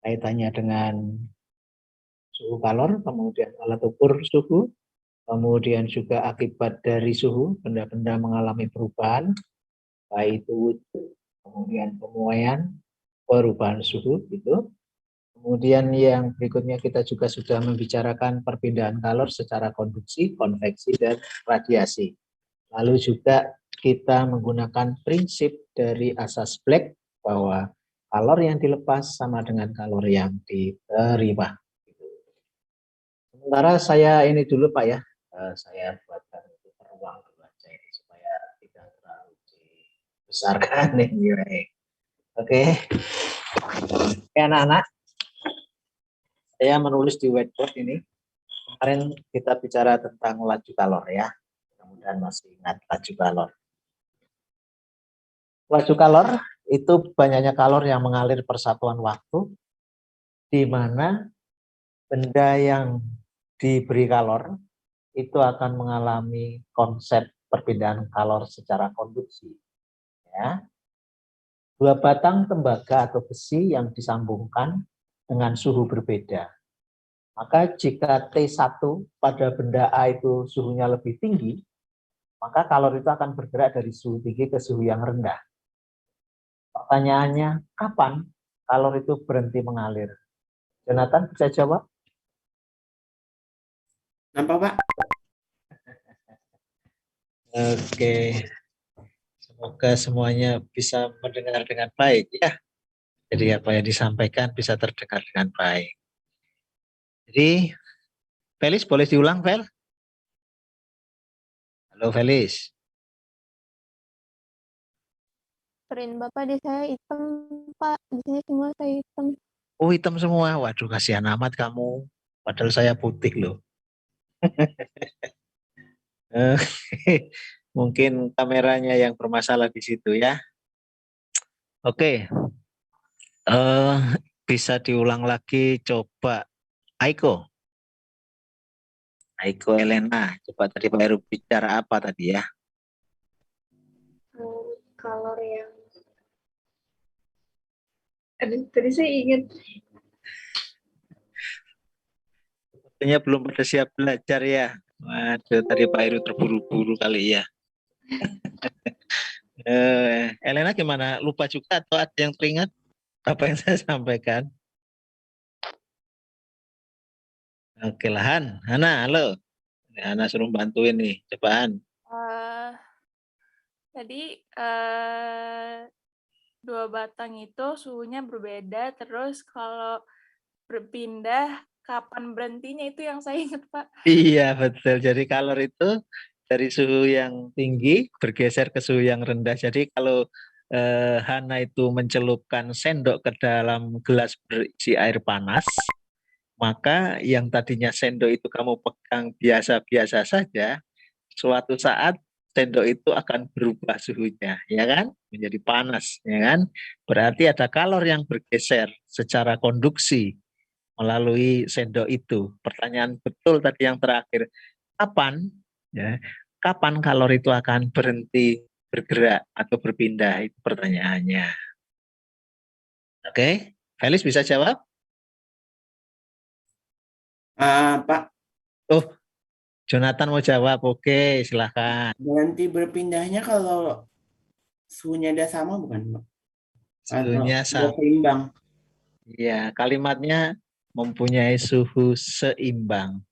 kaitannya dengan suhu kalor, kemudian alat ukur suhu, kemudian juga akibat dari suhu, benda-benda mengalami perubahan, baik itu wujud, kemudian pemuaian, perubahan suhu, gitu. Kemudian yang berikutnya kita juga sudah membicarakan perpindahan kalor secara konduksi, konveksi, dan radiasi. Lalu juga kita menggunakan prinsip dari asas Black bahwa kalor yang dilepas sama dengan kalor yang diterima. Sementara saya ini dulu Pak ya, saya buatkan ruang dulu aja ini supaya tidak terlalu dibesarkan ini. Oke, anak-anak, saya menulis di whiteboard ini. Kemarin kita bicara tentang laju kalor ya, mudah-mudahan masih ingat laju kalor. Laju kalor itu banyaknya kalor yang mengalir persatuan waktu, di mana benda yang diberi kalor itu akan mengalami konsep perpindahan kalor secara konduksi. Ya. Dua batang tembaga atau besi yang disambungkan dengan suhu berbeda. Maka jika T1 pada benda A itu suhunya lebih tinggi, maka kalor itu akan bergerak dari suhu tinggi ke suhu yang rendah. Pertanyaannya, kapan kalor itu berhenti mengalir? Jonathan bisa jawab? Nampak Pak? Oke, semoga semuanya bisa mendengar dengan baik ya. Jadi apa yang disampaikan bisa terdengar dengan baik. Jadi, Felis boleh diulang, Fel? Halo, Felis. Screen Bapak di saya hitam, Pak. Di sini semua saya hitam. Oh, hitam semua. Waduh, kasihan amat kamu. Padahal saya putih loh. Mungkin kameranya yang bermasalah di situ ya. Oke, bisa diulang lagi coba. Aiko. Aiko Elena, coba tadi Pak Heru bicara apa tadi ya? Kalor yang tadi saya ingat. Sepertinya belum pada siap belajar ya. Waduh, tadi Pak Heru terburu-buru kali ya. Elena gimana? Lupa juga atau ada yang teringat apa yang saya sampaikan? Oke lah, Hana, halo. Hana suruh bantuin nih, cobaan. Tadi dua batang itu suhunya berbeda, terus kalau berpindah kapan berhentinya itu yang saya ingat Pak. Iya betul. Jadi kalor itu dari suhu yang tinggi bergeser ke suhu yang rendah. Jadi kalau Hana itu mencelupkan sendok ke dalam gelas berisi air panas, maka yang tadinya sendok itu kamu pegang biasa-biasa saja, suatu saat sendok itu akan berubah suhunya, ya kan? Menjadi panas, ya kan? Berarti ada kalor yang bergeser secara konduksi melalui sendok itu. Pertanyaan betul tadi yang terakhir, kapan? Ya, kapan kalor itu akan berhenti bergerak atau berpindah? Itu pertanyaannya. Oke, Felis bisa jawab? Pak. Oh, Jonathan mau jawab. Oke, silahkan. Berhenti berpindahnya kalau suhunya udah sama bukan Pak? Suhunya Atau sama. seimbang? Ya, kalimatnya mempunyai suhu seimbang.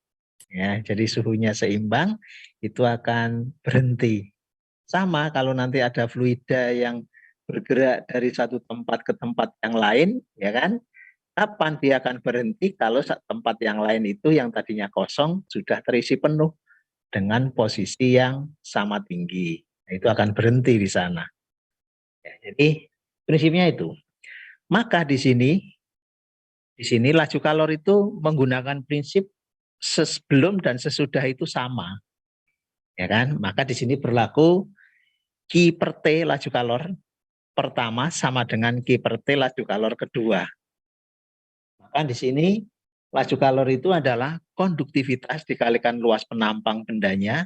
Ya, jadi suhunya seimbang itu akan berhenti. Sama kalau nanti ada fluida yang bergerak dari satu tempat ke tempat yang lain, ya kan? Kapan dia akan berhenti kalau tempat yang lain itu yang tadinya kosong sudah terisi penuh dengan posisi yang sama tinggi. Nah, itu akan berhenti di sana. Ya, jadi prinsipnya itu. Maka di sini laju kalor itu menggunakan prinsip sebelum dan sesudah itu sama. Ya kan? Maka di sini berlaku Q per T laju kalor pertama sama dengan Q per T laju kalor kedua. Maka di sini laju kalor itu adalah konduktivitas dikalikan luas penampang bendanya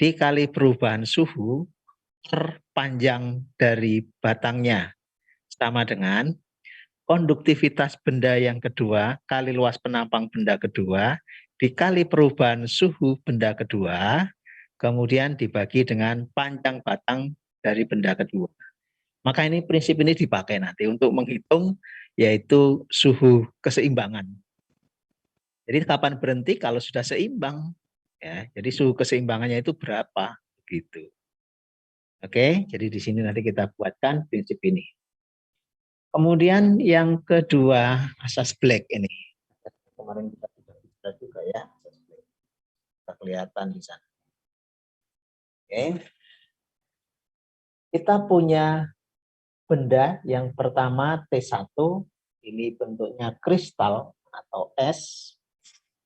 dikali perubahan suhu per panjang dari batangnya sama dengan konduktivitas benda yang kedua kali luas penampang benda kedua dikali perubahan suhu benda kedua, kemudian dibagi dengan panjang batang dari benda kedua. Maka ini prinsip ini dipakai nanti untuk menghitung yaitu suhu keseimbangan. Jadi kapan berhenti kalau sudah seimbang, ya. Jadi suhu keseimbangannya itu berapa, gitu. Oke, jadi di sini nanti kita buatkan prinsip ini. Kemudian yang kedua, asas Black ini. Kemarin kita sudah bicara juga ya, asas Black. Kita kelihatan di sana. Oke. Kita punya benda yang pertama T1, ini bentuknya kristal atau es.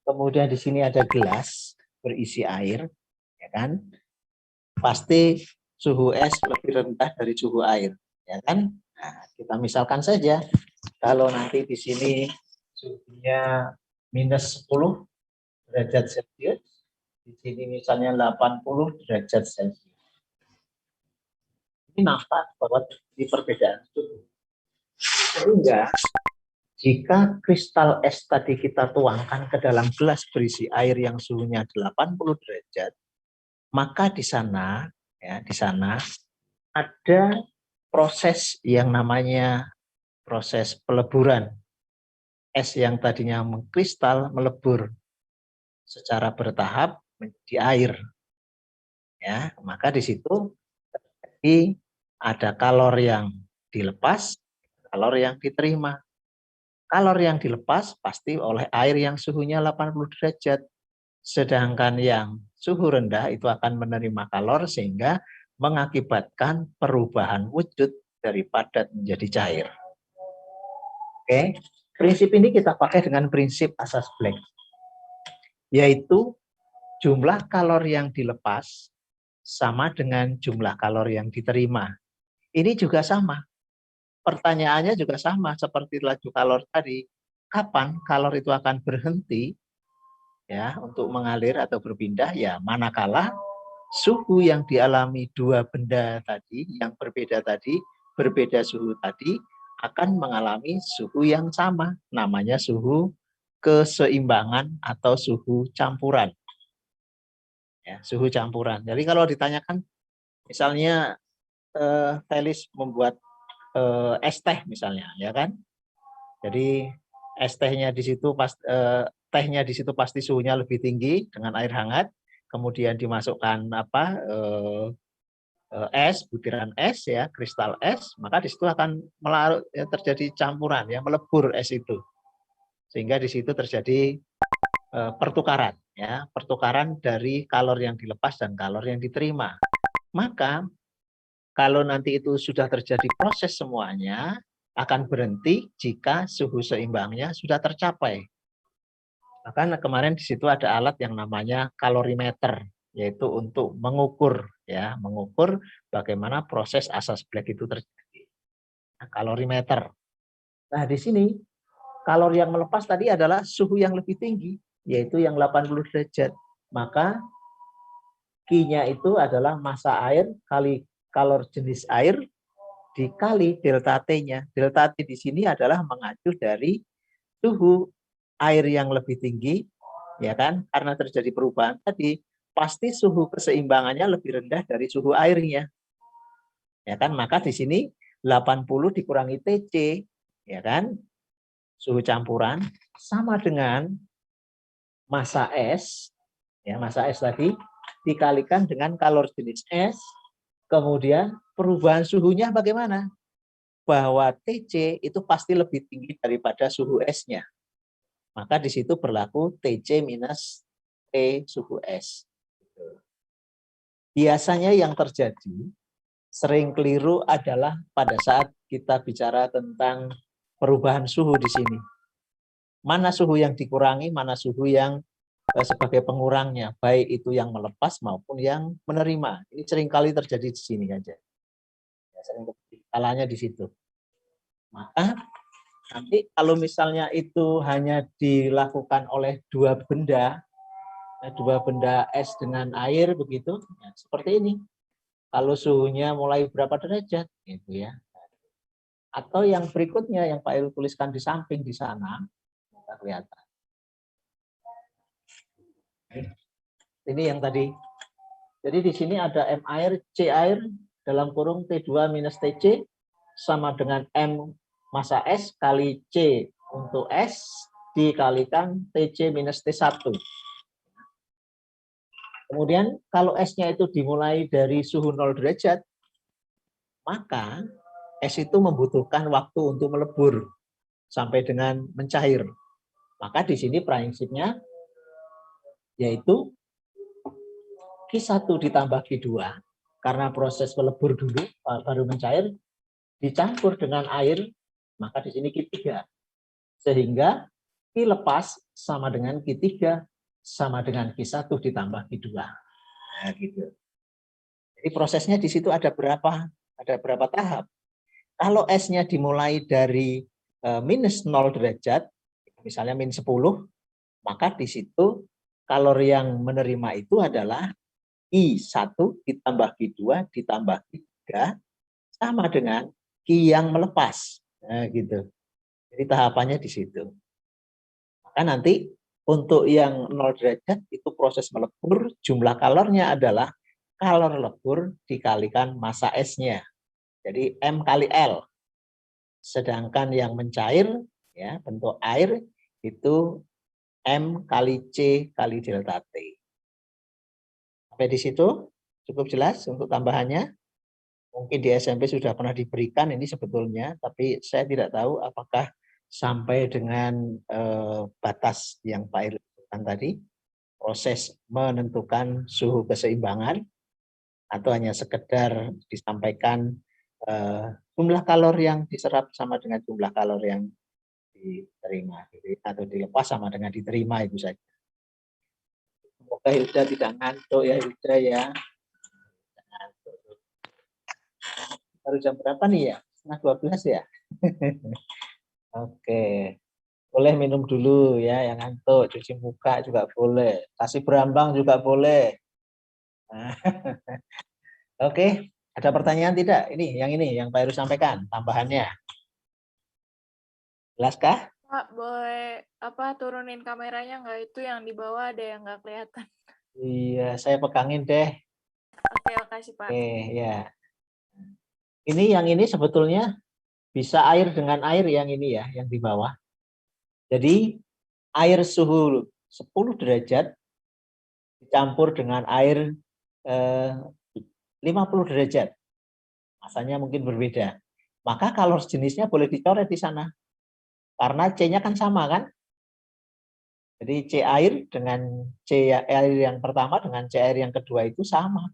Kemudian di sini ada gelas berisi air, ya kan? Pasti suhu es lebih rendah dari suhu air, ya kan? Nah, kita misalkan saja kalau nanti di sini suhunya minus 10 derajat Celcius, di sini misalnya 80 derajat Celcius. Ini nampak bahwa di perbedaan suhu. Sehingga jika kristal es tadi kita tuangkan ke dalam gelas berisi air yang suhunya 80 derajat, maka di sana ada proses yang namanya proses peleburan. Es yang tadinya mengkristal melebur secara bertahap menjadi air. Ya, maka di situ terjadi ada kalor yang dilepas, kalor yang diterima. Kalor yang dilepas pasti oleh air yang suhunya 80 derajat. Sedangkan yang suhu rendah itu akan menerima kalor sehingga mengakibatkan perubahan wujud dari padat menjadi cair. Oke, prinsip ini kita pakai dengan prinsip asas Black, yaitu jumlah kalor yang dilepas sama dengan jumlah kalor yang diterima. Ini juga sama. Pertanyaannya juga sama seperti laju kalor tadi. Kapan kalor itu akan berhenti ya untuk mengalir atau berpindah? Ya manakala suhu yang dialami dua benda tadi yang berbeda tadi, berbeda suhu tadi akan mengalami suhu yang sama, namanya suhu keseimbangan atau suhu campuran. Ya, suhu campuran. Jadi kalau ditanyakan misalnya Felis membuat es teh misalnya, ya kan? Jadi es tehnya di situ tehnya di situ pasti suhunya lebih tinggi dengan air hangat, kemudian dimasukkan es, butiran es ya, kristal es, maka di situ akan melarut ya, terjadi campuran ya, melebur es itu. Sehingga di situ terjadi pertukaran ya, pertukaran dari kalor yang dilepas dan kalor yang diterima. Maka kalau nanti itu sudah terjadi proses semuanya, akan berhenti jika suhu seimbangnya sudah tercapai. Maka kemarin di situ ada alat yang namanya kalorimeter, yaitu untuk mengukur ya, mengukur bagaimana proses asas Black itu terjadi. Nah, kalorimeter. Nah, di sini kalor yang melepas tadi adalah suhu yang lebih tinggi, yaitu yang 80 derajat. Maka Q-nya itu adalah massa air kali kalor jenis air dikali delta T-nya. Delta T di sini adalah mengacu dari suhu air yang lebih tinggi, ya kan? Karena terjadi perubahan tadi, pasti suhu keseimbangannya lebih rendah dari suhu airnya. Ya kan? Maka di sini 80 dikurangi TC, ya kan? Suhu campuran sama dengan massa es, ya massa es tadi dikalikan dengan kalor jenis es. Kemudian perubahan suhunya bagaimana? Bahwa TC itu pasti lebih tinggi daripada suhu esnya. Maka di situ berlaku TC minus T suhu es. Biasanya yang terjadi sering keliru adalah pada saat kita bicara tentang perubahan suhu di sini. Mana suhu yang dikurangi, mana suhu yang sebagai pengurangnya, baik itu yang melepas maupun yang menerima. Ini seringkali terjadi di sini saja. Salahnya di situ. Maka nanti kalau misalnya itu hanya dilakukan oleh dua benda es dengan air begitu, ya, seperti ini. Kalau suhunya mulai berapa derajat, gitu ya. Atau yang berikutnya yang Pak Heru tuliskan di samping di sana, nggak kelihatan. Ini yang tadi. Jadi di sini ada M air, C air dalam kurung T2 minus TC sama dengan M massa S kali C untuk S dikalikan TC minus T1. Kemudian kalau S-nya itu dimulai dari suhu 0 derajat, maka es itu membutuhkan waktu untuk melebur sampai dengan mencair. Maka di sini prinsipnya yaitu Q1 ditambah Q2 karena proses melebur dulu baru mencair dicampur dengan air, maka di sini Q3. Sehingga Q lepas sama dengan Q3 sama dengan Q1 ditambah Q2. Nah, gitu. Jadi prosesnya di situ ada berapa tahap. Kalau S-nya dimulai dari minus 0 derajat, misalnya min 10, maka di situ kalori yang menerima itu adalah I1 ditambah Q2 ditambah Q3 sama dengan Q yang melepas. Nah, gitu. Jadi tahapannya di situ. Maka nanti untuk yang 0 derajat itu proses melebur, jumlah kalornya adalah kalor lebur dikalikan massa S-nya. Jadi M kali L. Sedangkan yang mencair ya bentuk air itu M kali C kali delta T. Sampai di situ cukup jelas untuk tambahannya. Mungkin di SMP sudah pernah diberikan ini sebetulnya, tapi saya tidak tahu apakah sampai dengan batas yang Pak Heru sebutkan tadi, proses menentukan suhu keseimbangan, atau hanya sekedar disampaikan jumlah kalor yang diserap sama dengan jumlah kalor yang diterima atau dilepas sama dengan diterima itu saja. Semoga Hilda tidak ngantuk ya Hilda ya. Baru jam berapa nih ya? Setengah 12 ya? Oke. Boleh minum dulu ya yang ngantuk, cuci muka juga boleh. Kasih berambang juga boleh. Oke, ada pertanyaan tidak? Ini yang Pak Heru sampaikan tambahannya. Jelaskah? Pak, boleh turunin kameranya nggak? Itu yang di bawah ada yang nggak kelihatan. Iya, saya pegangin deh. Oke, makasih Pak. Oke, ya. Yang ini sebetulnya bisa air dengan air yang ini ya, yang di bawah. Jadi air suhu 10 derajat dicampur dengan air 50 derajat. Masanya mungkin berbeda. Maka kalor jenisnya boleh dicoret di sana. Karena C-nya kan sama kan? Jadi C air dengan C air yang pertama dengan C air yang kedua itu sama.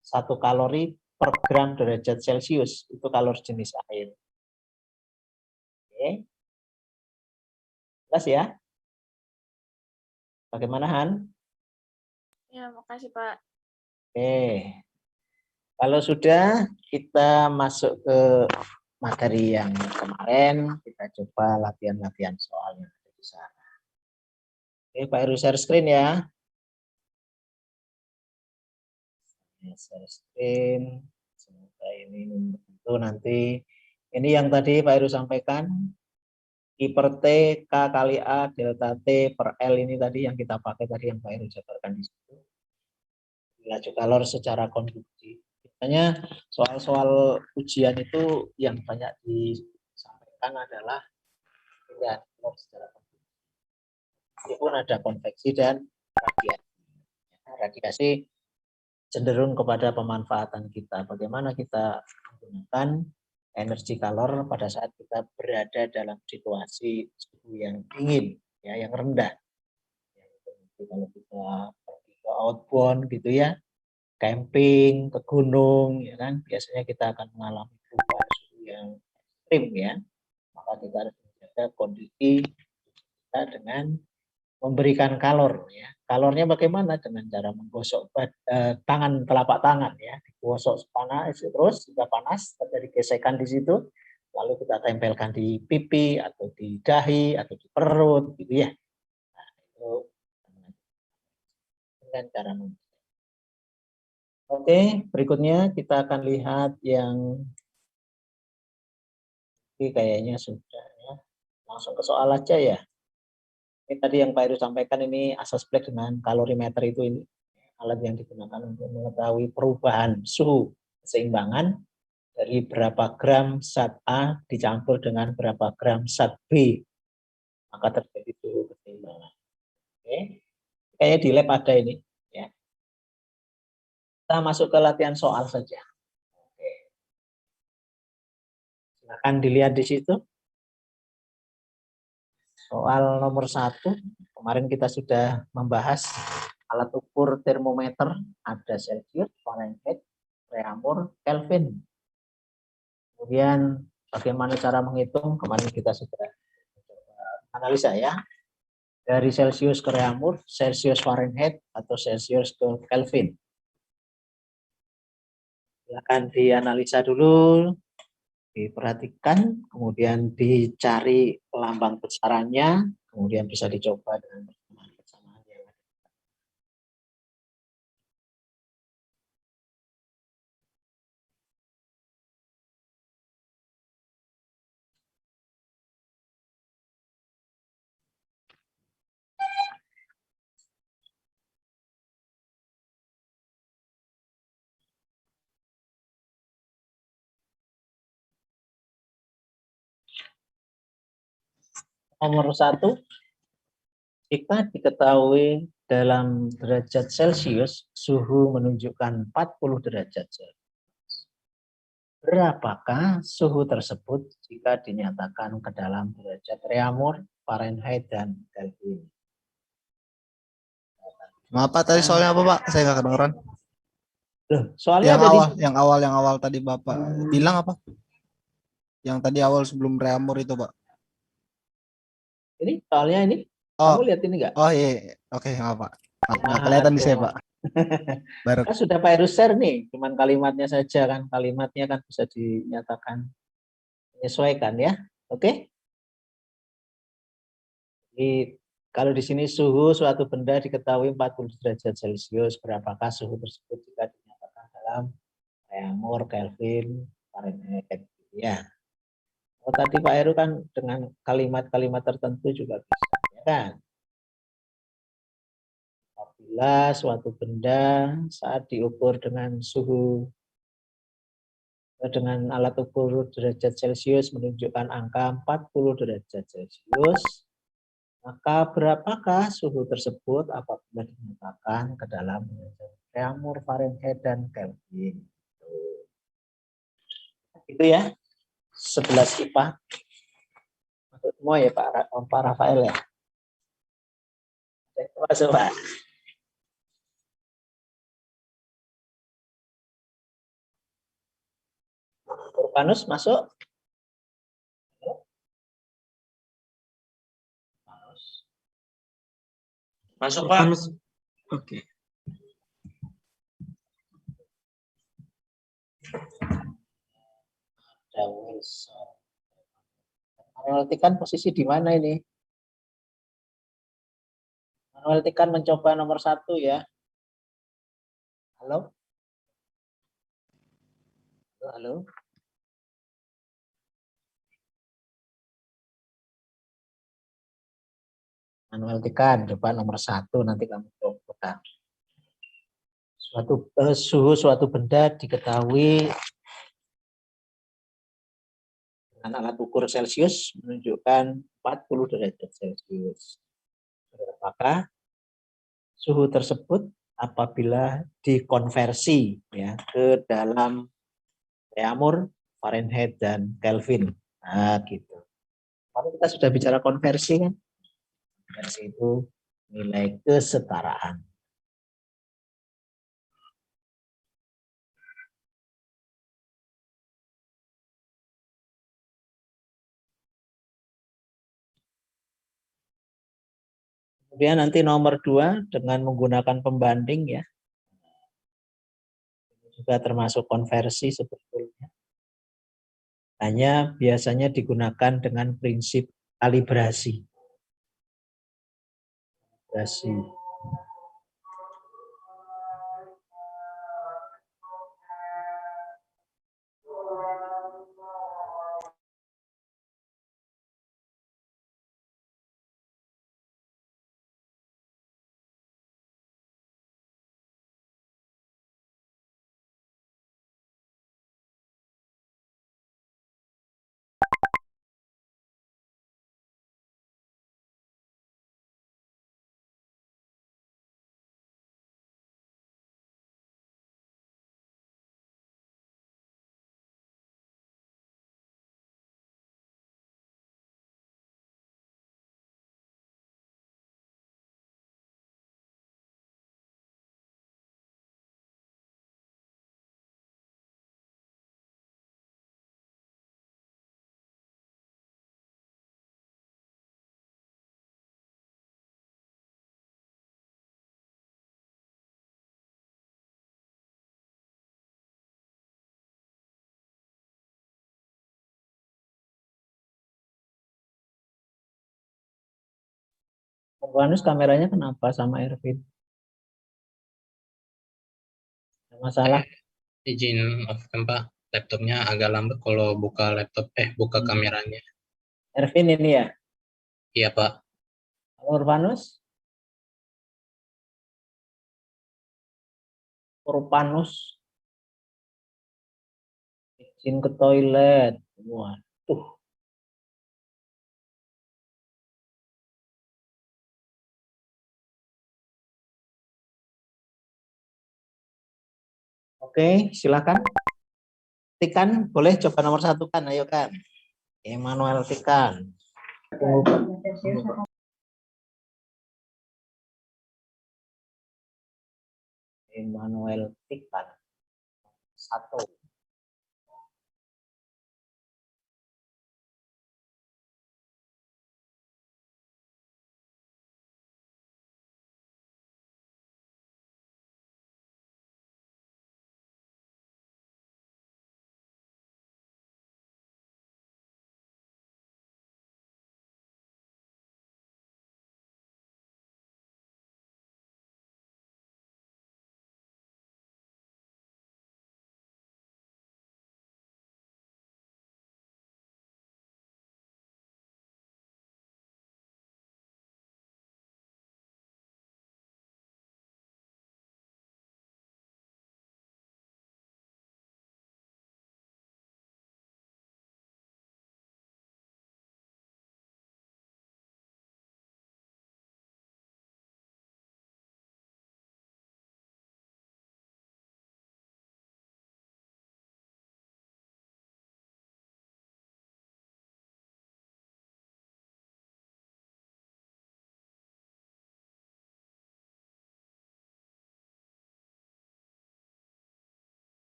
1 kalori per gram derajat Celcius. Itu kalor jenis air. Oke. Jelas ya? Bagaimana Han? Ya, makasih Pak. Oke. Kalau sudah, kita masuk ke materi yang kemarin. Kita coba latihan-latihan soalnya di sana. Oke, Pak Heru share screen ya. Share screen. Semoga ini membantu nanti. Ini yang tadi Pak Heru sampaikan. I per T, K kali A, delta T per L ini tadi yang kita pakai tadi yang Pak Heru jabarkan di situ. Laju kalor secara konduksi. Biasanya soal-soal ujian itu yang banyak disampaikan adalah pilihan kalor secara konduksi. Meskipun ada konveksi dan radiasi. Radiasi cenderung kepada pemanfaatan kita. Bagaimana kita menggunakan energi kalor pada saat kita berada dalam situasi suhu yang dingin, ya, yang rendah. Kalau kita pergi ke outbound gitu ya, camping, ke gunung, ya kan, biasanya kita akan mengalami perubahan suhu yang ekstrim ya. Maka kita harus menjaga kondisi kita dengan memberikan kalor ya. Kalornya bagaimana? Dengan cara menggosok tangan, telapak tangan ya, digosok panas terus sudah panas terjadi gesekan di situ, lalu kita tempelkan di pipi atau di dahi atau di perut gitu ya. Nah, itu dengan cara Oke, berikutnya kita akan lihat yang Ini kayaknya sudah ya. Langsung ke soal aja ya. Ini tadi yang Pak Heru sampaikan ini asas black dengan kalorimeter itu ini alat yang digunakan untuk mengetahui perubahan suhu keseimbangan dari berapa gram zat A dicampur dengan berapa gram zat B, maka terjadi suhu keseimbangan. Oke, kayaknya di lab ada ini. Ya. Kita masuk ke latihan soal saja. Oke. Silakan dilihat di situ. Soal nomor 1, kemarin kita sudah membahas alat ukur termometer, ada Celsius, Fahrenheit, Reaumur, Kelvin. Kemudian bagaimana cara menghitung, kemarin kita sudah analisa ya. Dari Celsius ke Reaumur, Celsius Fahrenheit, atau Celsius ke Kelvin. Silakan dianalisa dulu, diperhatikan, kemudian dicari lambang besarannya, kemudian bisa dicoba dengan persamaan yang ada. Nomor 1, jika diketahui dalam derajat Celcius suhu menunjukkan 40 derajat Celcius. Berapakah suhu tersebut jika dinyatakan ke dalam derajat Reaumur, Fahrenheit, dan Kelvin? Maaf Pak, tadi soalnya apa Pak? Saya nggak kedengeran. Loh, soalnya Yang awal tadi Bapak bilang apa? Yang tadi awal sebelum Reaumur itu Pak. ini soalnya ini. Oh, Kamu lihat ini enggak? oh iya, oke nggak Pak. Nggak kelihatan di saya Pak. Baru. Kan sudah Pak Heru share nih, cuman kalimatnya saja kan, kalimatnya kan bisa dinyatakan menyesuaikan ya. Oke? Jadi, kalau di sini suhu suatu benda diketahui 40 derajat Celcius, berapakah suhu tersebut jika dinyatakan dalam Reaumur, Kelvin, Fahrenheit, ya. Oh, tadi Pak Heru kan dengan kalimat-kalimat tertentu juga bisa, ya kan? Apabila suatu benda saat diukur dengan suhu dengan alat ukur derajat Celcius menunjukkan angka 40 derajat Celcius, maka berapakah suhu tersebut apabila dinyatakan ke dalam Reaumur, Fahrenheit, dan Kelvin? Itu ya, 11 IPA. Untuk semua ya Pak Rafael ya. Masuk Pak. Urbanus masuk. Masuk Pak. Oke. Manuel posisi di mana ini? Manuel mencoba nomor 1 ya. Halo? Halo? Manuel coba nomor 1, nanti kamu coba. Suhu suatu benda diketahui dengan alat ukur Celcius menunjukkan 40 derajat Celcius. Berapakah suhu tersebut apabila dikonversi ya ke dalam Reaumur, Fahrenheit, dan Kelvin? Nah, gitu. Kalau kita sudah bicara konversi kan? Konversi itu nilai kesetaraan. Kemudian nanti nomor 2 dengan menggunakan pembanding ya. Ini juga termasuk konversi sebetulnya. Hanya biasanya digunakan dengan prinsip kalibrasi. Urbanus kameranya kenapa sama Ervin? Ada masalah? Izin off kan Pak, laptopnya agak lambat kalau buka laptop, buka kameranya. Ervin ini ya? Iya Pak. Urbanus? Urbanus? Izin ke toilet. Waduh. Oke, silakan. Tikan, boleh coba nomor 1 kan, ayo kan. Emmanuel Tikan. Emmanuel Tikan. 1.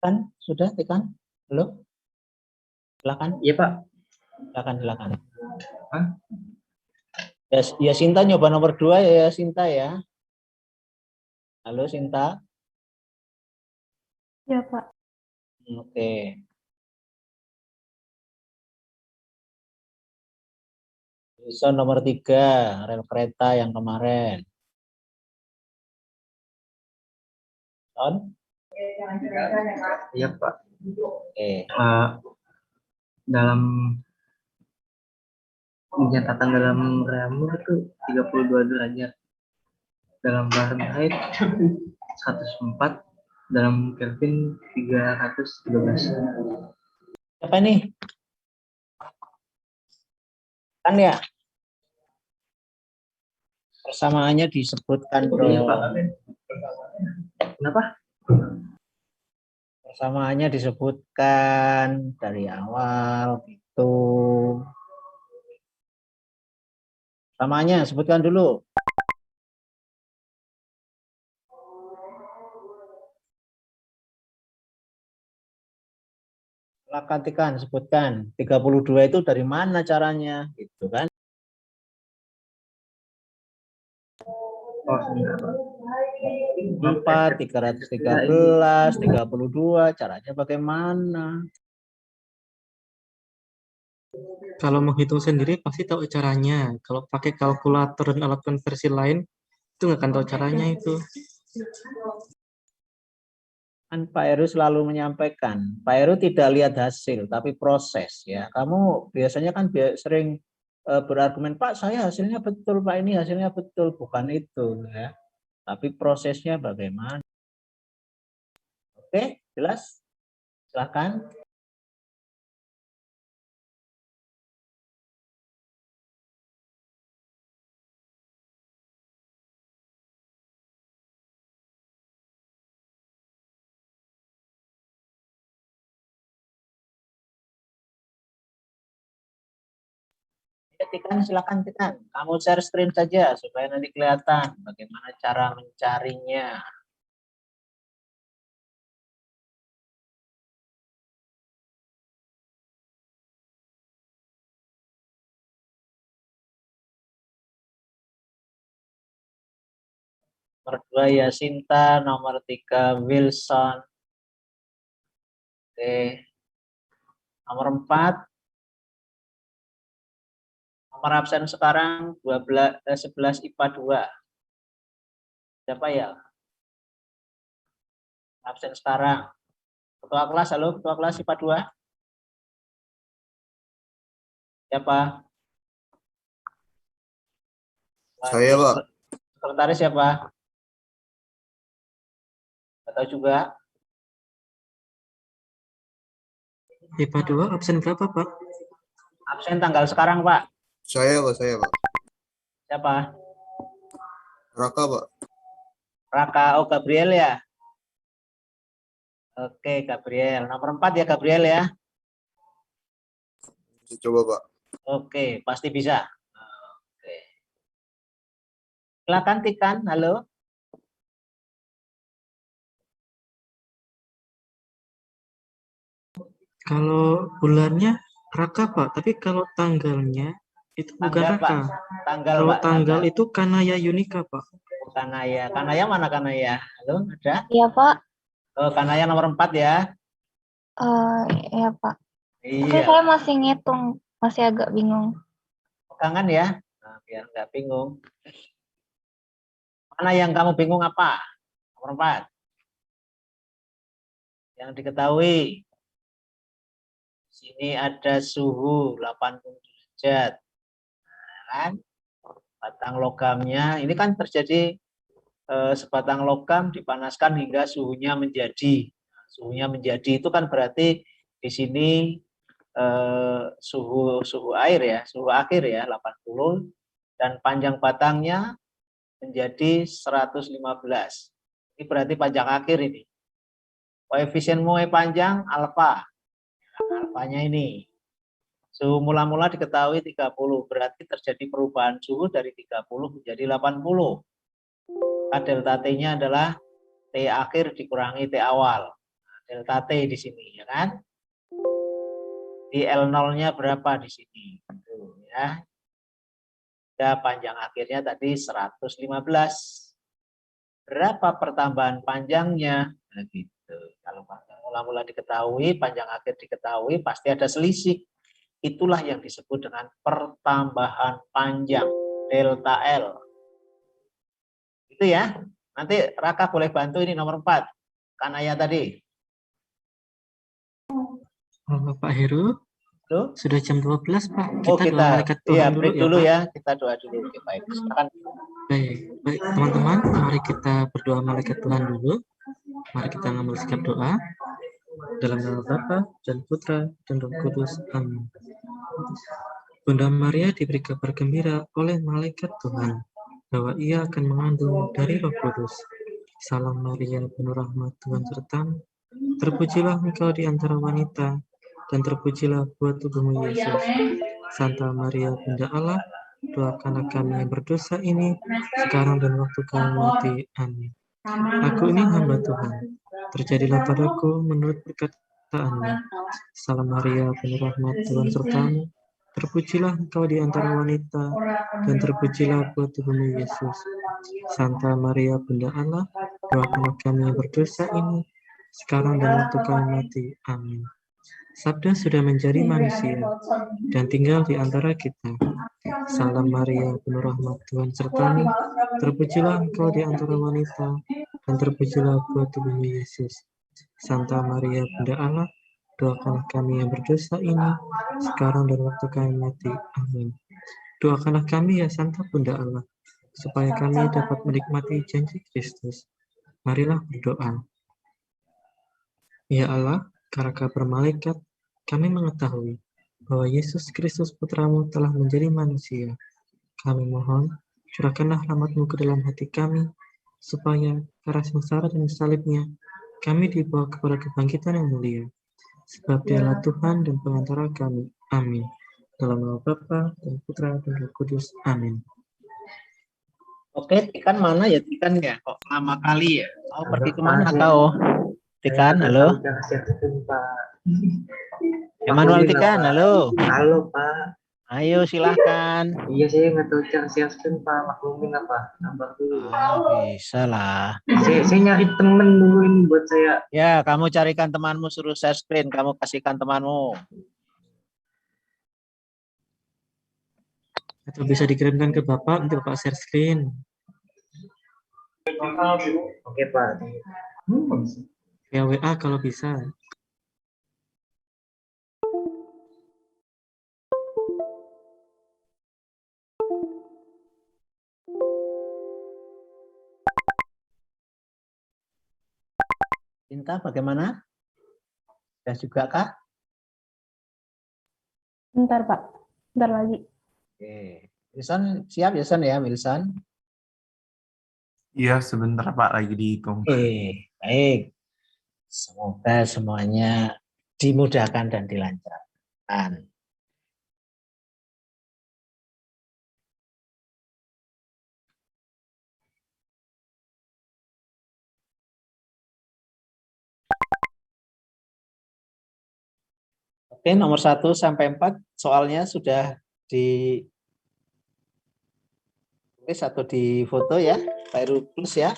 Kan sudah Tikan? Belum? Silakan. Iya Pak. Silakan. Hah? Ya Sinta nyoba nomor 2 ya Sinta ya. Halo Sinta. Ya, Pak. Oke. Wilson nomor 3, rel kereta yang kemarin. Son? Iya Pak. Oke. Dalam dinyatakan dalam Reaumur itu 32 derajat. Dalam Fahrenheit 104, dalam Kelvin 313. Apa nih? Kan ya? Persamaannya disebutkan Iya Pak. dong. Kenapa? Persamaannya disebutkan dari awal gitu. Persamaannya sebutkan dulu. Silakan Tikan, sebutkan. 32 itu dari mana caranya? Gitu kan? Oh, sebentar Pak. 4, 313, 32, caranya bagaimana? Kalau menghitung sendiri pasti tahu caranya. Kalau pakai kalkulator dan alat konversi lain, itu nggak akan tahu caranya itu. Kan Pak Heru selalu menyampaikan, Pak Heru tidak lihat hasil, tapi proses ya. Kamu biasanya kan sering berargumen, Pak saya hasilnya betul, Pak ini hasilnya betul, bukan itu ya. Tapi prosesnya bagaimana? Oke, jelas? Silakan. Tekan, silakan tekan. Kamu share screen saja supaya nanti kelihatan bagaimana cara mencarinya. Nomor 2 Yasinta, nomor 3 Wilson. Oke. Nomor 4 nomor absen sekarang 11 IPA 2. Siapa ya? Absen sekarang. Ketua kelas, halo ketua kelas IPA 2. Siapa? Saya, Pak. Sekretaris siapa? Nggak tahu juga. IPA 2 absen berapa, Pak? Absen tanggal sekarang, Pak. Saya, Pak. Siapa? Raka, Pak. Raka, oh Gabriel ya? Oke, Gabriel. Nomor 4 ya, Gabriel ya? Coba, Pak. Oke, pasti bisa. Oke. Silakan Tikan, halo. Kalau bulannya Raka, Pak. Tapi kalau tanggalnya itu bukan Tanggal, Pak. Raka. Tanggal, Kalau Pak. tanggal itu Kanaya Yunika, Pak. Kanaya. Kanaya mana Kanaya? Halo, ada? Iya, Pak. Oh, Kanaya nomor 4 ya? Iya, Pak. Tapi Iya. saya masih ngitung, masih agak bingung. Pegangan ya? Nah, biar nggak bingung. Mana yang kamu bingung apa? Nomor 4. Yang diketahui. Sini ada suhu 80 derajat. Nah, kan? Batang logamnya, ini kan terjadi sebatang logam dipanaskan hingga suhunya menjadi. Suhunya menjadi itu kan berarti di sini suhu air ya, suhu akhir ya 80 dan panjang batangnya menjadi 115. Ini berarti panjang akhir ini. Koefisien Moe panjang alfa. Alfanya ini. Suhu mula-mula diketahui 30, berarti terjadi perubahan suhu dari 30 menjadi 80. Maka delta T-nya adalah T akhir dikurangi T awal. Nah, delta T di sini, ya kan? Di L0-nya berapa di sini? Tuh, ya. Ya, panjang akhirnya tadi 115. Berapa pertambahan panjangnya? Nah, gitu. Kalau panjang mula-mula diketahui, panjang akhir diketahui, pasti ada selisih. Itulah yang disebut dengan pertambahan panjang, delta L. Itu ya. Nanti Raka boleh bantu ini nomor 4. Kanaya tadi. Pak Heru, Tuh. sudah jam 12, Pak. Oh, Kita doa malaikat Tuhan iya, dulu break ya, dulu Pak. ya. Kita doa dulu. Oke, baik. Silakan. Baik, teman-teman, mari kita berdoa malaikat Tuhan dulu. Mari kita mengambil sikap doa. Dalam nama Bapa dan Putra dan Roh Kudus. Amin. Bunda Maria diberi kabar gembira oleh malaikat Tuhan bahwa ia akan mengandung dari Roh Kudus. Salam Maria, penuh rahmat, Tuhan sertamu. Terpujilah engkau di antara wanita, dan terpujilah buah tubuhmu Yesus. Santa Maria, Bunda Allah, doakanlah kami yang berdosa ini, sekarang dan waktu kami mati. Amin. Aku ini hamba Tuhan. Terjadilah padaku menurut perkataanmu. Salam Maria, penuh rahmat, Tuhan sertamu. Terpujilah engkau di antara wanita, dan terpujilah buah tubuhmu Yesus. Santa Maria Bunda Allah, doakanlah kami yang berdosa ini, sekarang dan waktu kami mati. Amin. Sabda sudah menjadi manusia dan tinggal di antara kita. Salam Maria, penuh rahmat, Tuhan sertamu, terpujilah engkau di antara wanita, dan terpujilah buah tubuhmu Yesus. Santa Maria Bunda Allah, doakanlah kami yang berdosa ini, sekarang dan waktu kami mati. Amin. Doakanlah kami ya Santa Bunda Allah, supaya kami dapat menikmati janji Kristus. Marilah berdoa. Ya Allah, karena kabar malaikat, kami mengetahui bahwa Yesus Kristus Putramu telah menjadi manusia. Kami mohon, curahkanlah rahmat-Mu ke dalam hati kami, supaya karena sengsara dan salibnya, kami dibawa kepada kebangkitan yang mulia. Sebab Dialah Tuhan dan pengantara kami. Amin. Dalam nama Bapa dan Putra dan Roh Kudus. Amin. Oke, Tikan mana ya Tikan ya? Kok lama kali ya? Oh, pergi kemana kau? Tikan, halo? Emmanuel Tikan, halo? Halo Pak. Ayo silahkan. Iya saya nggak tahu cara share screen Pak, maklumin apa? Nambah dulu. Bisa lah. Saya nyari temen dulu ini buat saya. Ya, kamu carikan temanmu, suruh share screen. Kamu kasihkan temanmu. Atau bisa dikirimkan ke Bapak, nanti Bapak share screen. Oke Pak. Via WA kalau bisa. Cinta bagaimana? Sudah juga kah? Bentar, Pak. Bentar lagi. Oke. Wilson, siap Wilson ya, Wilson? Iya, sebentar Pak, lagi dihitung. Oke, baik. Semoga semuanya dimudahkan dan dilancarkan. Oke, nomor 1 sampai 4 soalnya sudah ditulis atau di foto ya, baru plus ya,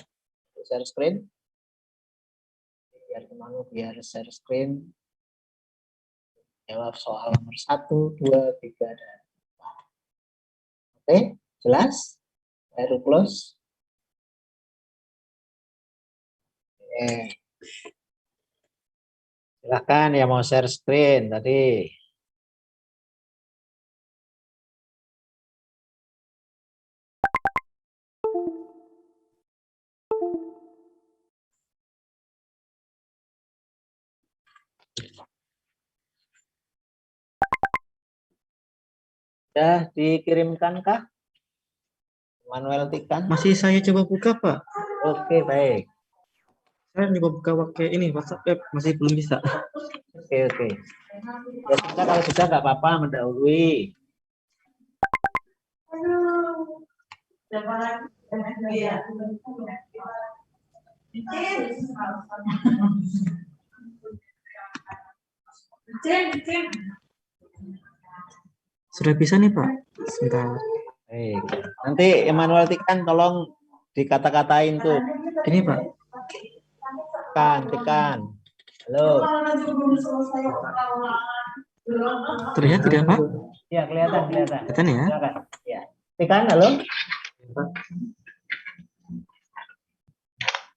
share screen. Biar temanmu biar share screen. Jawab soal nomor 1, 2, 3, dan 4. Oke, jelas? Baru close. Oke. Silakan ya mau share screen tadi. Sudah dikirimkankah? Manuel Tikan. Masih saya coba buka, Pak. Oke, baik. Saya coba buka pakai ini WhatsApp web, masih belum bisa. Oke. Ya sudah, kalau sudah nggak apa-apa mendahului. Sudah bisa nih, Pak. Sebentar. Baik. Nanti Emmanuel Tikan tolong dikata-katain tuh. Ini, Pak. Tikan. Halo. Terlihat tidak, Pak? Ya, kelihatan. Kelihatan ya? Ya. Tikan, halo.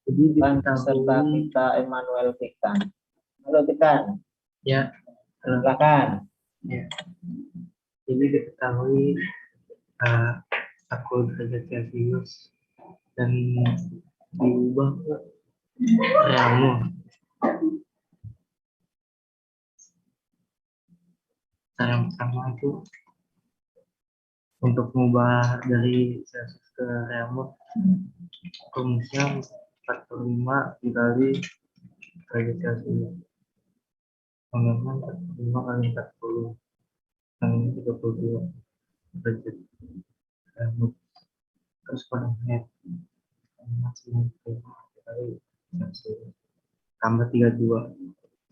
Jadi Peserta kita Emmanuel Tikan. Halo Tikan. ya, Silakan. ya. Jadi diketahui aku derajat Celcius dan diubah ke ramu. Cara yang pertama itu untuk mengubah dari Celcius ke Real rumusnya 45 dikali derajat Celcius. Memang 45 kali 40 kali 32 derajat Celcius. Terus Fahrenheit maksimum kali Celcius tambah 32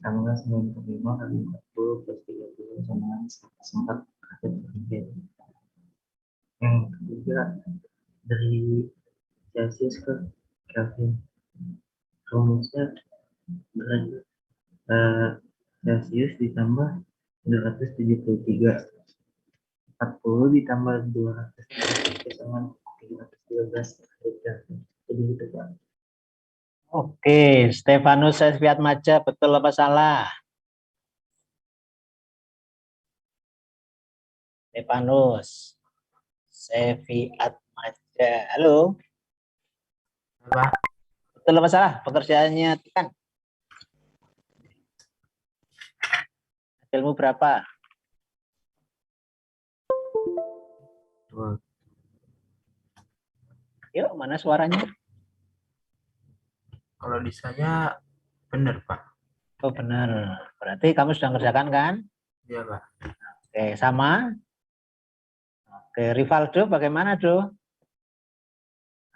sama 95 kali 40 plus 32 sama 4 derajat Fahrenheit. Yang ketiga dari Celcius ke Kelvin. Rumusnya derajat Celcius ditambah 273. 40 ditambah 200 sama 313 derajat. Jadi gitu Pak. Oke, Stefanus Sesviatmaja, betul apa salah? Stefanus Sesviatmaja, halo, Pak. betul apa salah? Pekerjaannya kan? Hasilmu berapa? Yuk, mana suaranya? Kalau di saya benar Pak. Oh benar, berarti kamu sudah mengerjakan kan? Iya Pak. Oke, sama. Oke, Rivaldo bagaimana, Do?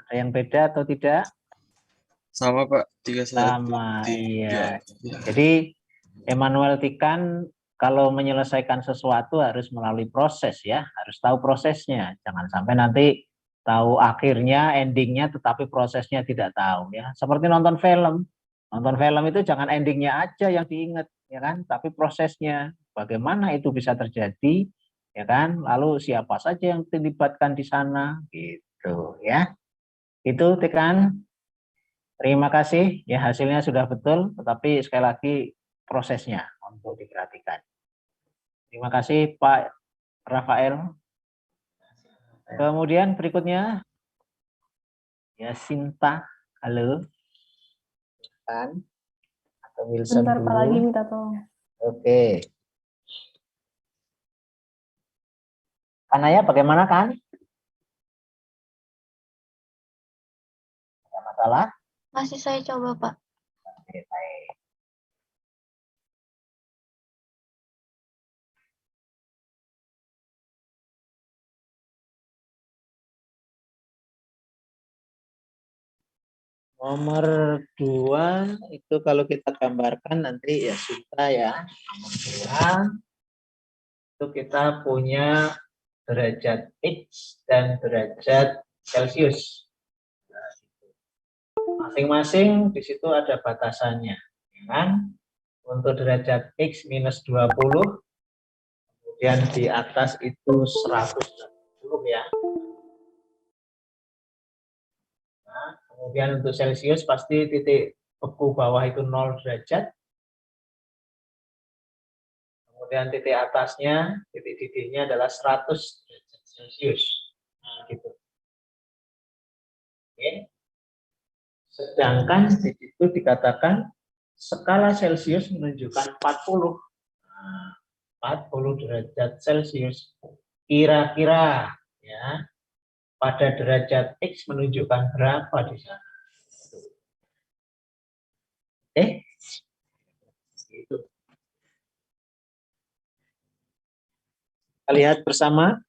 Ada yang beda atau tidak? Sama Pak, 31, Sama, 3. iya. Ya. Jadi Emmanuel Tikan kalau menyelesaikan sesuatu harus melalui proses ya, harus tahu prosesnya. Jangan sampai nanti tahu akhirnya, endingnya, tetapi prosesnya tidak tahu ya. Seperti nonton film. Nonton film itu jangan endingnya aja yang diingat, ya kan? Tapi prosesnya, bagaimana itu bisa terjadi, ya kan? Lalu siapa saja yang dilibatkan di sana, gitu ya. Itu Tikan. Terima kasih, ya hasilnya sudah betul, tetapi sekali lagi prosesnya untuk diperhatikan. Terima kasih Pak Rafael. Kemudian berikutnya, ya Sinta, halo. Kan? Atau Wilson Bentar Pak dulu. lagi minta tolong. Oke. Kanaya bagaimana kan? Ada masalah? Masih saya coba, Pak. Oke, baik. Nomor 2 itu kalau kita gambarkan nanti ya Sinta ya. Nomor 2 itu kita punya derajat X dan derajat Celcius. Masing-masing di situ ada batasannya, ya kan? Untuk derajat X minus 20, kemudian di atas itu 120 ya. Nah, kemudian untuk Celcius pasti titik beku bawah itu 0 derajat. Kemudian titik atasnya, titik didihnya adalah 100 derajat Celcius. Nah, gitu. Oke. Sedangkan di situ dikatakan skala Celcius menunjukkan 40. Nah, 40 derajat Celcius. Kira-kira ya pada derajat X menunjukkan berapa di sana? Gitu. Kita lihat bersama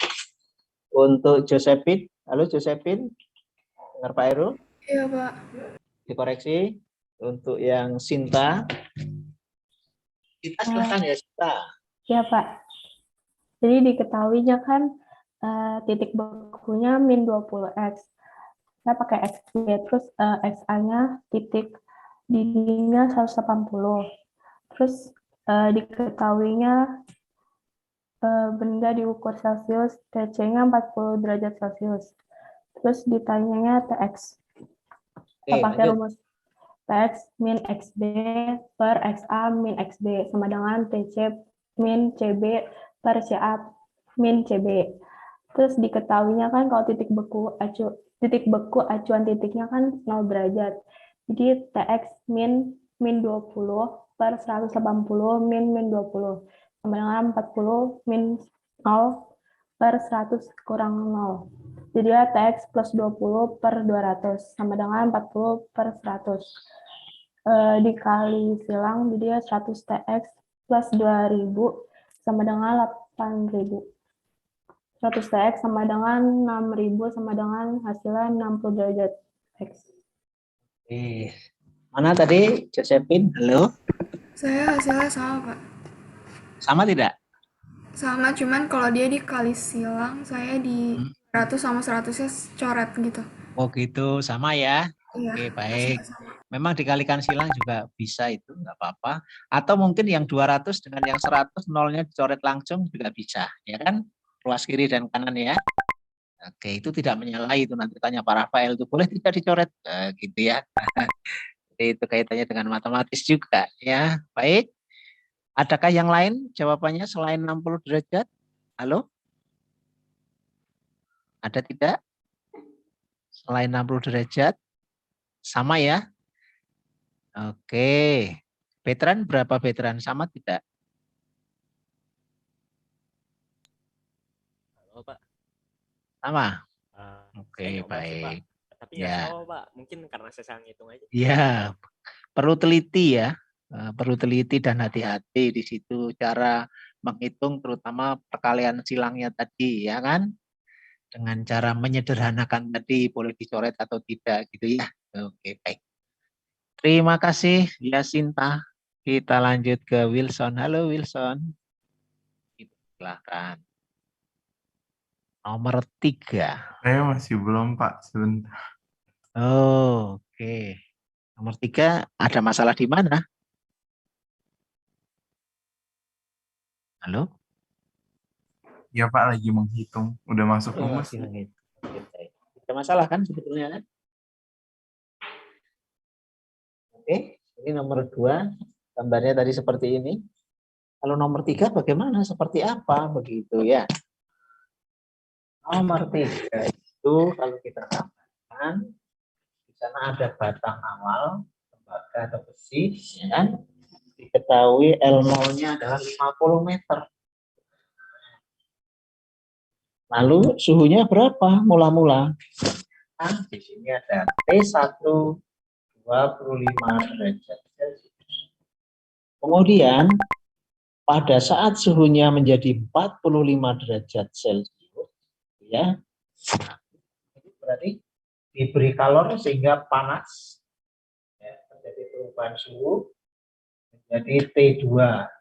untuk Josephine. Halo Josephine, dengar Pak Heru? Iya, Pak. Dikoreksi untuk yang Sinta. Kita silakan ya Sinta. Ya Pak. Jadi diketahuinya kan titik bekunya min 20x. Saya pakai XB, terus XA-nya titik didihnya 180. Terus diketahuinya benda diukur Celcius, TC-nya 40 derajat Celcius. Terus ditanyanya TX. Kita pakai rumus TX min XB per XA min XB sama dengan TC min CB per CA min CB. Terus diketahuinya kan kalau titik beku acuan titiknya kan 0 derajat. Jadi TX min 20 per 180 min 20 sama dengan 40 min 0 per 100 kurang 0. Jadi TX plus 20 per 200 sama dengan 40 per 100. Dikali silang jadi 100 TX plus 2000 sama dengan 8000. 100 TX sama dengan 6000 sama dengan hasilnya 60 derajat X. Mana tadi Josephine? Halo? Saya hasilnya sama, Pak. Sama tidak? Sama, cuman kalau dia dikali silang, saya di 100 sama 100-nya coret gitu. Oh gitu, sama ya. Iya, Oke, masih baik. sama. Memang dikalikan silang juga bisa itu, nggak apa-apa. Atau mungkin yang 200 dengan yang 100, nolnya dicoret langsung juga bisa, ya kan? Ruas kiri dan kanan ya. Oke, itu tidak menyalahi itu nanti tanya Pak Rafael itu boleh tidak dicoret, gitu ya. Jadi itu kaitannya dengan matematis juga ya. Baik, adakah yang lain jawabannya selain 60 derajat? Halo? Ada tidak? Selain 60 derajat? Sama ya? Oke. Veteran berapa veteran? Sama tidak? Halo Pak. Sama? Saya Oke, nyoblos sih Pak. baik. Tapi nggak Ya, tahu Pak. Mungkin karena saya salah ngitung aja. ya, perlu teliti ya. Perlu teliti dan hati-hati di situ cara menghitung terutama perkalian silangnya tadi ya kan? Dengan cara menyederhanakan tadi boleh dicoret atau tidak gitu ya. Oke, baik. Terima kasih Yasinta. Kita lanjut ke Wilson. Halo Wilson. Silakan. Nomor 3. Saya masih belum, Pak. Sebentar. Oh, oke. Nomor 3 ada masalah di mana? Halo? Ya, Pak, lagi menghitung. Udah masuk Oh, rumus. masih langit. Oke, baik. Ada masalah kan sebetulnya kan? Oke, ini nomor 2. Gambarnya tadi seperti ini. Kalau nomor 3 bagaimana? Seperti apa? Begitu ya. Nomor 3 itu kalau kita tambahkan, di sana ada batang awal, tembaga atau besi, ya kan? Diketahui L0-nya adalah 50 meter. Lalu suhunya berapa mula-mula? Nah, di sini ada T1 25 derajat Celcius. Kemudian pada saat suhunya menjadi 45 derajat Celcius, ya, berarti diberi kalor sehingga panas, ya, terjadi perubahan suhu menjadi T2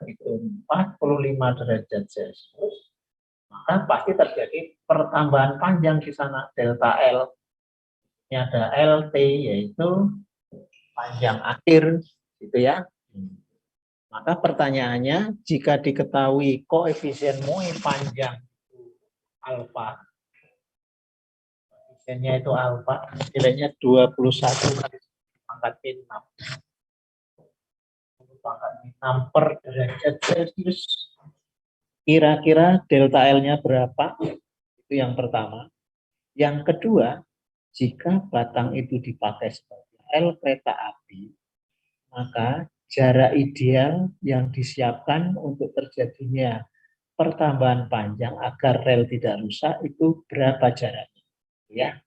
itu 45 derajat Celcius, maka pasti terjadi pertambahan panjang di sana delta L. Ini ada LT yaitu panjang akhir gitu ya. Maka pertanyaannya jika diketahui koefisien Moe panjang alfa, koefisiennya itu alfa, nilainya 21 kali pangkat min 6. Pangkat min 6 per derajat Celcius. Kira-kira delta L-nya berapa? Itu yang pertama. Yang kedua, jika batang itu dipakai sebagai L kereta api, maka jarak ideal yang disiapkan untuk terjadinya pertambahan panjang agar rel tidak rusak itu berapa jaraknya? Ya,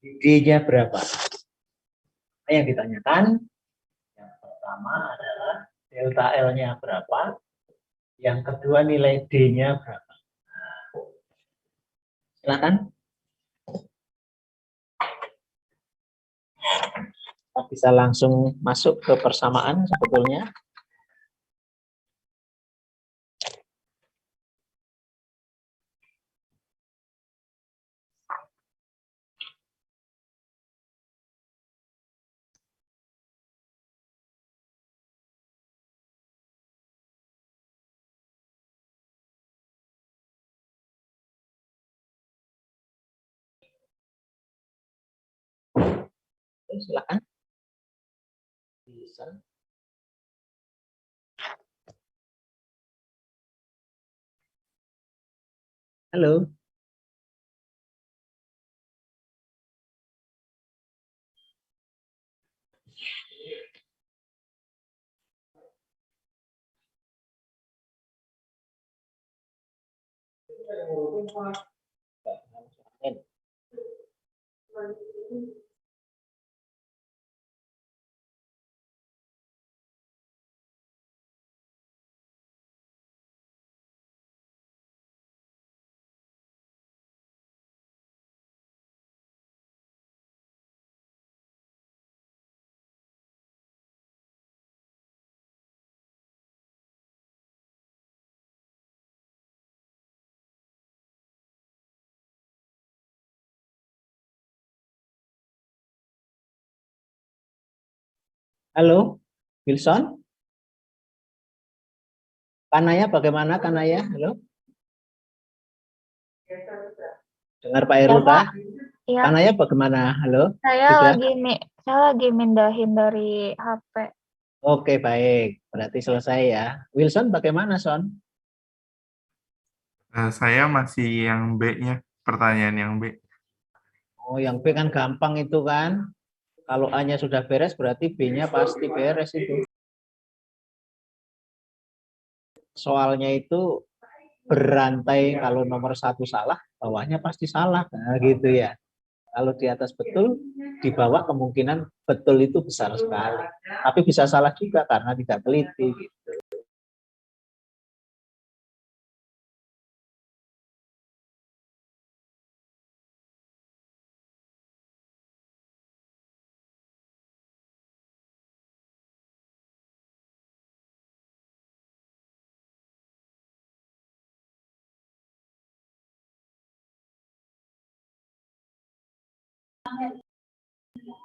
D-nya berapa? Nah, yang ditanyakan yang pertama adalah delta L-nya berapa? Yang kedua nilai D-nya berapa? Silakan. Kita bisa langsung masuk ke persamaan sebetulnya. Silakan. Bisa. Halo. Halo, Wilson? Kanaya bagaimana Kanaya? Halo? Dengar Pak Heru, Ya, Pak. Pak? Iya, Kanaya bagaimana? Halo? saya Sudah? lagi mindahin dari HP. Oke, baik. Berarti selesai ya. Wilson bagaimana, Son? Saya masih yang B-nya, pertanyaan yang B. Oh, yang B kan gampang itu kan. Kalau A-nya sudah beres, berarti B-nya pasti beres itu. Soalnya itu berantai, kalau nomor 1 salah, bawahnya pasti salah. Nah, gitu ya. Kalau di atas betul, di bawah kemungkinan betul itu besar sekali. Tapi bisa salah juga karena tidak teliti. Gitu.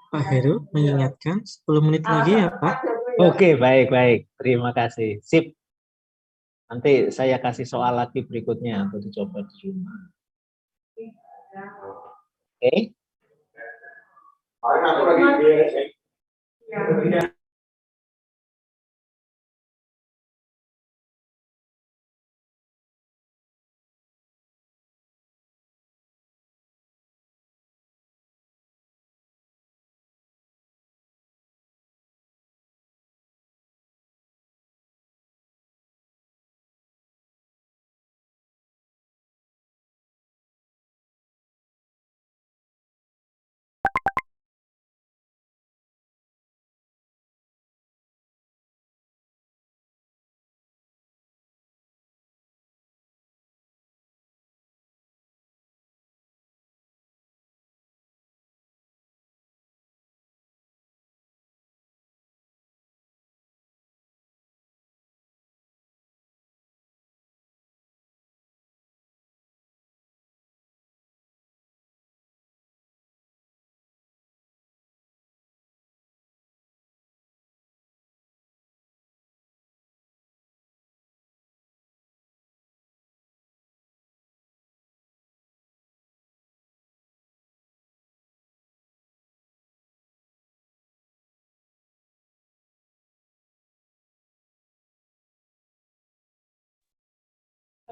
Pak Heru mengingatkan 10 menit lagi ya Pak. Oke, baik-baik. Terima kasih. Sip. Nanti saya kasih soal lagi berikutnya untuk dicoba di rumah. Oke.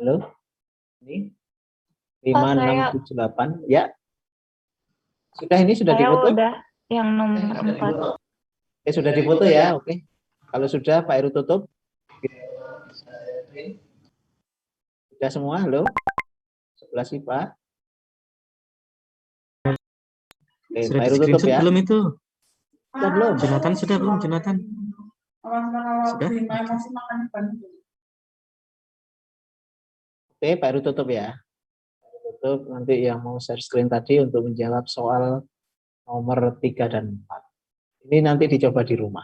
Halo. Ini 5, 6, 7, 8. Ya. Sudah ini sudah Saya difoto? udah yang nomor 4. Sudah difoto ya. Oke. Kalau sudah Pak Heru tutup. Sudah semua, halo? Sebelah si Pak. Oke, Sudah Pak di Heru tutup screenshot ya. belum itu? Sudah belum? Jonathan sudah belum, Jonathan? Sudah? Oke, Pak Heru tutup ya. Tutup, nanti yang mau share screen tadi untuk menjawab soal nomor 3 dan 4. Ini nanti dicoba di rumah.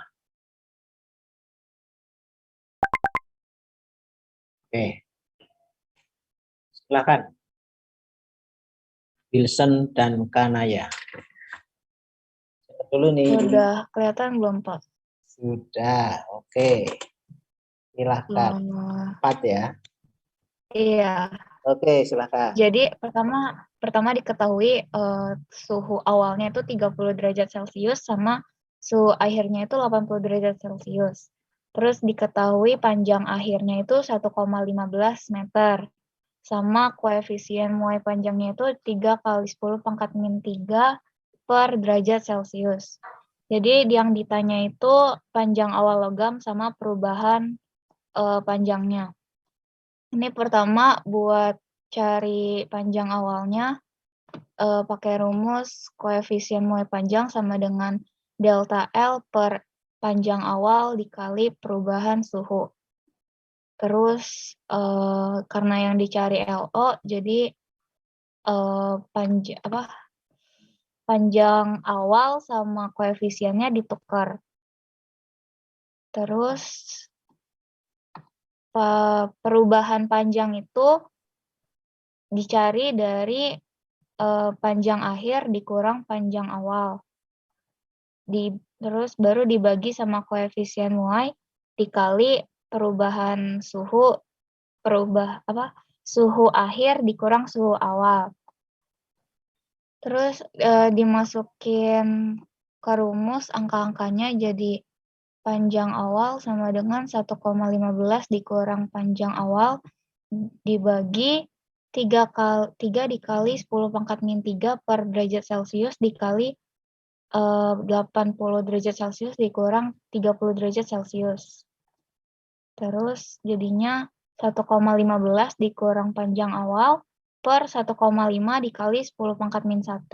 Oke. Silakan. Wilson dan Kanaya. Dulu nih. Udah kelihatan belum, Pak? Sudah, oke. Silakan. 4 ya. Iya. Oke, silakan. Jadi pertama diketahui suhu awalnya itu 30 derajat Celcius sama suhu akhirnya itu 80 derajat Celcius. Terus diketahui panjang akhirnya itu 1,15 meter. Sama koefisien muai panjangnya itu 3 kali 10 pangkat min 3 per derajat Celcius. Jadi yang ditanya itu panjang awal logam sama perubahan panjangnya. Ini pertama buat cari panjang awalnya pakai rumus koefisien muai panjang sama dengan delta L per panjang awal dikali perubahan suhu. Terus karena yang dicari LO jadi panjang awal sama koefisiennya ditukar. Terus perubahan panjang itu dicari dari panjang akhir dikurang panjang awal. terus baru dibagi sama koefisien Y dikali perubahan suhu suhu akhir dikurang suhu awal. Terus dimasukin ke rumus angka-angkanya jadi panjang awal sama dengan 1,15 dikurang panjang awal dibagi 3 dikali 10 pangkat min 3 per derajat Celcius dikali 80 derajat Celcius dikurang 30 derajat Celcius. Terus jadinya 1,15 dikurang panjang awal per 1,5 dikali 10 pangkat min 1.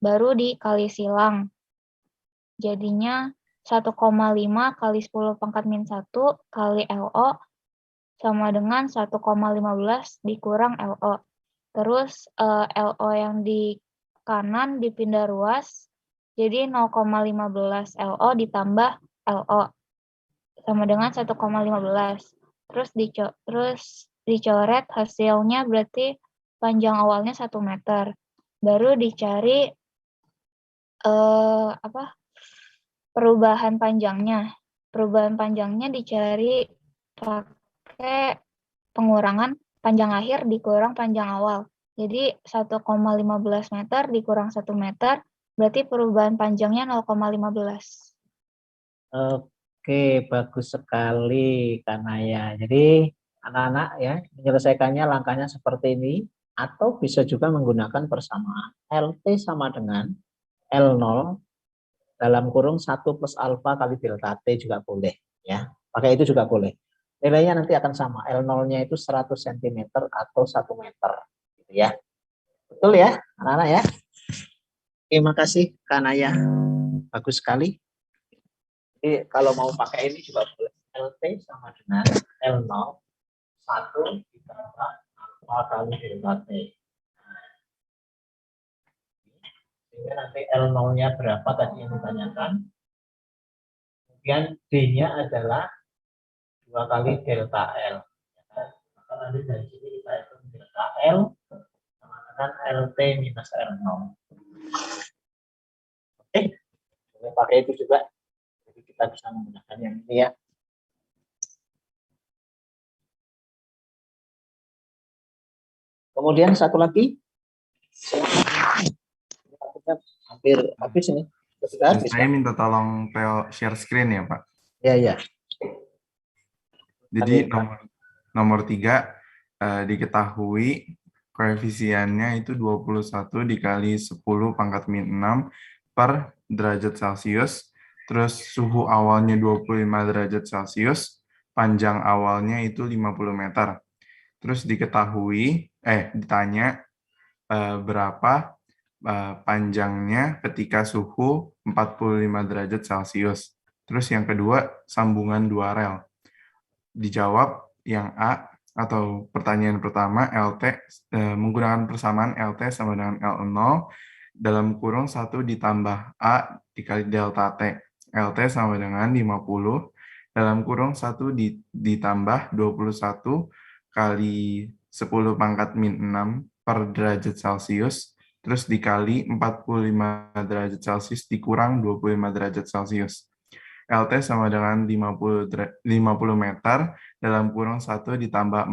Baru dikali silang. Jadinya 1,5 kali 10 pangkat min 1 kali LO sama dengan 1,15 dikurang LO. Terus LO yang di kanan dipindah ruas, jadi 0,15 LO ditambah LO sama dengan 1,15. Terus dicoret hasilnya berarti panjang awalnya 1 meter. Baru dicari perubahan panjangnya. Perubahan panjangnya dicari pakai pengurangan panjang akhir dikurang panjang awal. Jadi 1,15 meter dikurang 1 meter, berarti perubahan panjangnya 0,15. Oke, bagus sekali Kanaya. Jadi anak-anak ya menyelesaikannya langkahnya seperti ini, atau bisa juga menggunakan persamaan LT sama dengan L0 dalam kurung 1 plus alfa kali delta T juga boleh ya. Pakai itu juga boleh. Nilainya nanti akan sama. L0-nya itu 100 cm atau 1 meter gitu ya. Betul ya, anak-anak ya. Terima kasih Kanaya. Bagus sekali. Jadi kalau mau pakai ini juga boleh. LT sama dengan L0 1 ditambah alfa kali delta T. Sehingga nanti L0-nya berapa tadi yang ditanyakan. Kemudian D-nya adalah 2 kali delta L. Maka nanti dari sini kita hitung delta L sama dengan LT minus L0. Oke, boleh pakai itu juga. Jadi kita bisa menggunakan yang ini ya. Kemudian satu lagi. Hampir habis ini. Sudah habis, Saya minta tolong share screen ya Pak. Ya, ya. Jadi nomor 3 diketahui koefisiennya itu 21 dikali 10 pangkat min 6 per derajat Celcius. Terus suhu awalnya 25 derajat Celcius, panjang awalnya itu 50 meter. Terus ditanya berapa panjangnya ketika suhu 45 derajat Celcius. Terus yang kedua, sambungan 2 rel. Dijawab yang A atau pertanyaan pertama, LT menggunakan persamaan LT sama dengan L0 dalam kurung 1 ditambah A dikali delta T. LT sama dengan 50 dalam kurung 1 ditambah 21 kali 10 pangkat min 6 per derajat Celcius, terus dikali 45 derajat Celcius dikurang 25 derajat Celcius. LT sama dengan 50 meter dalam kurung 1 ditambah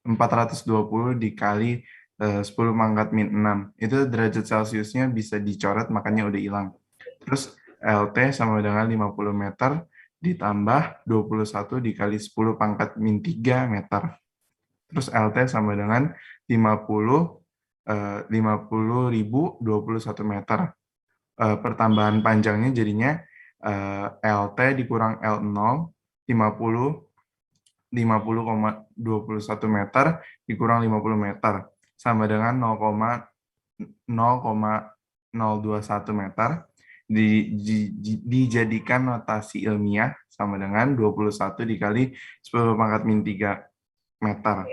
420 dikali 10 pangkat min 6. Itu derajat Celciusnya bisa dicoret, makanya udah hilang. Terus LT sama dengan 50 meter ditambah 21 dikali 10 pangkat min 3 meter. Terus LT sama dengan 50.021 meter. Pertambahan panjangnya jadinya LT dikurang L0 50,21 meter dikurang 50 meter sama dengan 0,021 meter. Dijadikan notasi ilmiah sama dengan 21 dikali 10 pangkat min 3 meter.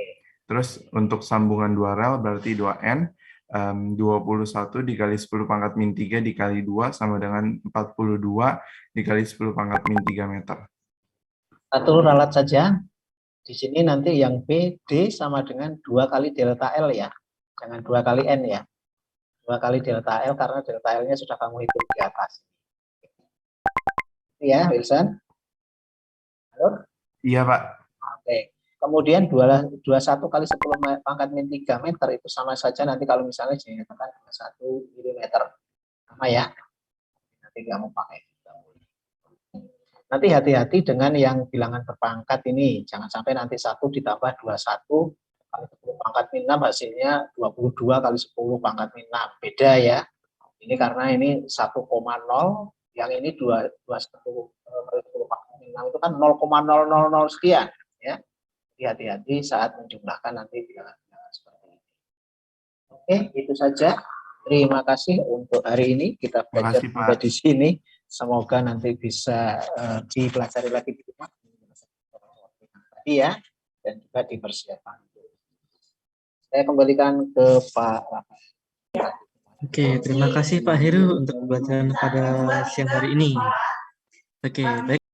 Terus untuk sambungan 2 rel berarti 2N, 21 dikali 10 pangkat min 3 dikali 2 sama dengan 42 dikali 10 pangkat min 3 meter. Satu ralat saja. Di sini nanti yang B, D sama dengan 2 kali delta L ya. Jangan 2 kali N ya. 2 kali delta L karena delta L-nya sudah kamu hitung di atas. Ya, Wilson. Halo? Iya, Pak. Oke. Kemudian 21 kali 10 pangkat min 3 meter itu sama saja nanti kalau misalnya dinyatakan 1 mm. Sama ya. Nanti nggak mau pakai. Nanti hati-hati dengan yang bilangan berpangkat ini. Jangan sampai nanti 1 ditambah 21 kali 10 pangkat min 6 hasilnya 22 kali 10 pangkat min 6. Beda ya. Ini karena ini 1,0, yang ini 21 kali 10 pangkat min 6 itu kan 0,000 sekian. Ya. Hati-hati saat menjumlahkan nanti bilangan-bilangan seperti ini. Oke, itu saja. Terima kasih untuk hari ini. Kita belajar sampai di sini. Semoga nanti bisa dipelajari lagi di rumah. Ya, dan juga dipersiapkan. Saya kembalikan ke Pak Rafael. Oke, terima kasih Pak Heru untuk pembelajaran pada siang hari ini. Oke, baik.